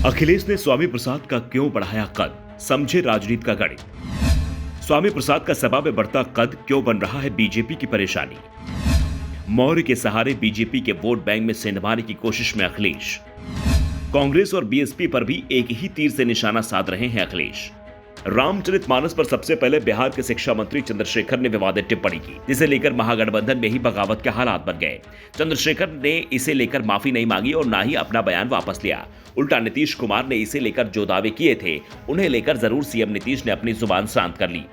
अखिलेश ने स्वामी प्रसाद का क्यों बढ़ाया कद, समझे राजनीति का गणित। स्वामी प्रसाद का सपा में बढ़ता कद क्यों बन रहा है बीजेपी की परेशानी। मौर्य के सहारे बीजेपी के वोट बैंक में सेंधमाने की कोशिश में अखिलेश। कांग्रेस और बीएसपी पर भी एक ही तीर से निशाना साध रहे हैं अखिलेश। रामचरितमानस पर सबसे पहले बिहार के शिक्षा मंत्री चंद्रशेखर ने विवादित टिप्पणी की, जिसे लेकर महागठबंधन में ही बगावत के हालात बन गए। चंद्रशेखर ने इसे लेकर माफी नहीं मांगी और ना ही अपना बयान वापस लिया। उल्टा नीतीश कुमार ने इसे लेकर जो दावे किए थे उन्हें लेकर जरूर सीएम नीतीश ने अपनी जुबान शांत कर ली।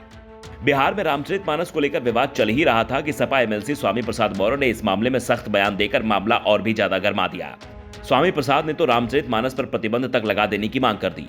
बिहार में रामचरितमानस को लेकर विवाद चल ही रहा था कि सपा एमएलसी स्वामी प्रसाद मौर्य ने इस मामले में सख्त बयान देकर मामला और भी ज्यादा गर्मा दिया। स्वामी प्रसाद ने तो रामचरितमानस पर प्रतिबंध तक लगा देने की मांग कर दी।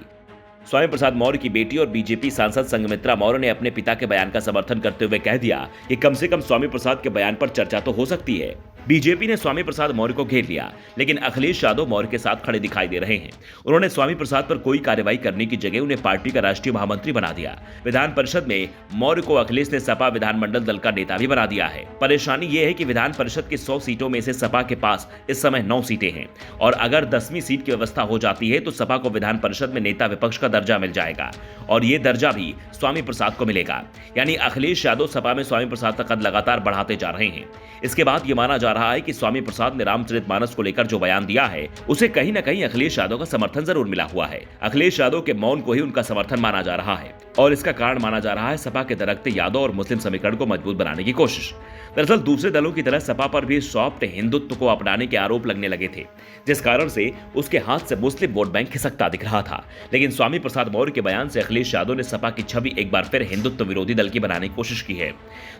स्वामी प्रसाद मौर्य की बेटी और बीजेपी सांसद संघमित्रा मौर्य ने अपने पिता के बयान का समर्थन करते हुए कह दिया कि कम से कम स्वामी प्रसाद के बयान पर चर्चा तो हो सकती है। बीजेपी ने स्वामी प्रसाद मौर्य को घेर लिया, लेकिन अखिलेश यादव मौर्य के साथ खड़े दिखाई दे रहे हैं। उन्होंने स्वामी प्रसाद पर कोई कार्रवाई करने की जगह उन्हें पार्टी का राष्ट्रीय महामंत्री बना दिया। विधान परिषद में मौर्य को अखिलेश ने सपा विधानमंडल दल का नेता भी बना दिया है। परेशानी यह है कि विधान परिषद की 100 सीटों में से सपा के पास इस समय 9 सीटें हैं और अगर 10वीं सीट की व्यवस्था हो जाती है तो सपा को विधान परिषद में नेता विपक्ष का दर्जा मिल जाएगा और ये दर्जा भी स्वामी प्रसाद को मिलेगा। यानी अखिलेश यादव सपा में स्वामी प्रसाद का कद लगातार बढ़ाते जा रहे हैं। इसके बाद यह माना जा रहा है कि स्वामी प्रसाद ने रामचरितमानस को लेकर जो बयान दिया है उसे कहीं न कहीं अखिलेश यादव का समर्थन जरूर मिला हुआ है। अखिलेश यादव के मौन को ही उनका समर्थन माना जा रहा है और इसका कारण माना जा रहा है सपा के दरकते यादव और मुस्लिम समीकरण को मजबूत बनाने की कोशिश। दरअसल दूसरे दलों की तरह सपा पर भी सॉफ्ट हिंदुत्व को अपनाने के आरोप लगने लगे थे, जिस कारण से उसके हाथ से मुस्लिम वोट बैंक खिसकता दिख रहा था। लेकिन स्वामी प्रसाद मौर्य के बयान से अखिलेश यादव ने सपा की छवि एक बार फिर हिंदुत्व विरोधी दल की बनाने की कोशिश की है।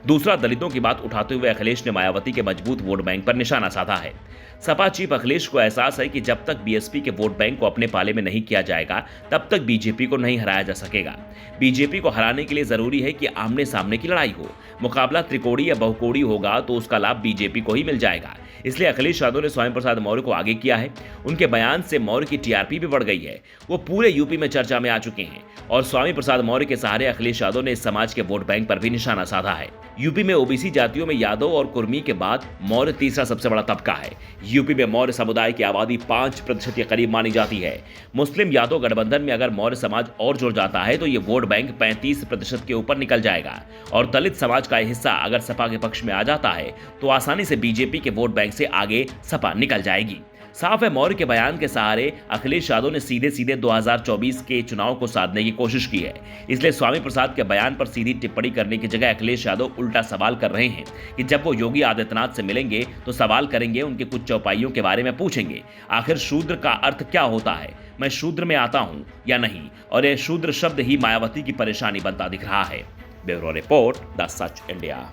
दूसरा, दलितों की बात उठाते हुए अखिलेश ने मायावती के मजबूत वोट बैंक पर निशाना साधा है। सपा चीफ अखिलेश को एहसास है कि जब तक बीएसपी के वोट बैंक को अपने पाले में नहीं किया जाएगा तब तक बीजेपी को नहीं हराया जा सकेगा। बीजेपी को हराने के लिए जरूरी है कि आमने सामने की लड़ाई हो। मुकाबला त्रिकोणीय या बहुकोणीय होगा तो उसका लाभ बीजेपी को ही मिल जाएगा। इसलिए अखिलेश यादव ने स्वामी प्रसाद मौर्य को आगे किया है। उनके बयान से मौर्य की टीआरपी भी बढ़ गई है। वो पूरे यूपी में चर्चा में आ चुके हैं और स्वामी प्रसाद मौर्य के सहारे अखिलेश यादव ने इस समाज के वोट बैंक पर भी निशाना साधा है। यूपी में ओबीसी जातियों में यादव और कुर्मी के बाद मौर्य तीसरा सबसे बड़ा तबका है। यूपी में मौर्य समुदाय की आबादी 5% के करीब मानी जाती है। मुस्लिम यादव गठबंधन में अगर मौर्य समाज और जुड़ जाता है तो ये वोट बैंक 35% के ऊपर निकल जाएगा और दलित समाज का हिस्सा अगर सपा के पक्ष में आ जाता है तो आसानी से बीजेपी के वोट बैंक से आगे सपा निकल जाएगी। साफ है, मौर्य के बयान के सहारे अखिलेश यादव ने सीधे सीधे 2024 के चुनाव को साधने की कोशिश की है। इसलिए स्वामी प्रसाद के बयान पर सीधी टिप्पणी करने की जगह अखिलेश यादव उल्टा सवाल कर रहे हैं कि जब वो योगी आदित्यनाथ से मिलेंगे तो सवाल करेंगे, उनके कुछ चौपाइयों के बारे में पूछेंगे। आखिर शूद्र का अर्थ क्या होता है, मैं शूद्र में आता हूं या नहीं, और यह शूद्र शब्द ही मायावती की परेशानी बनता दिख रहा है। Bureau report, the such India.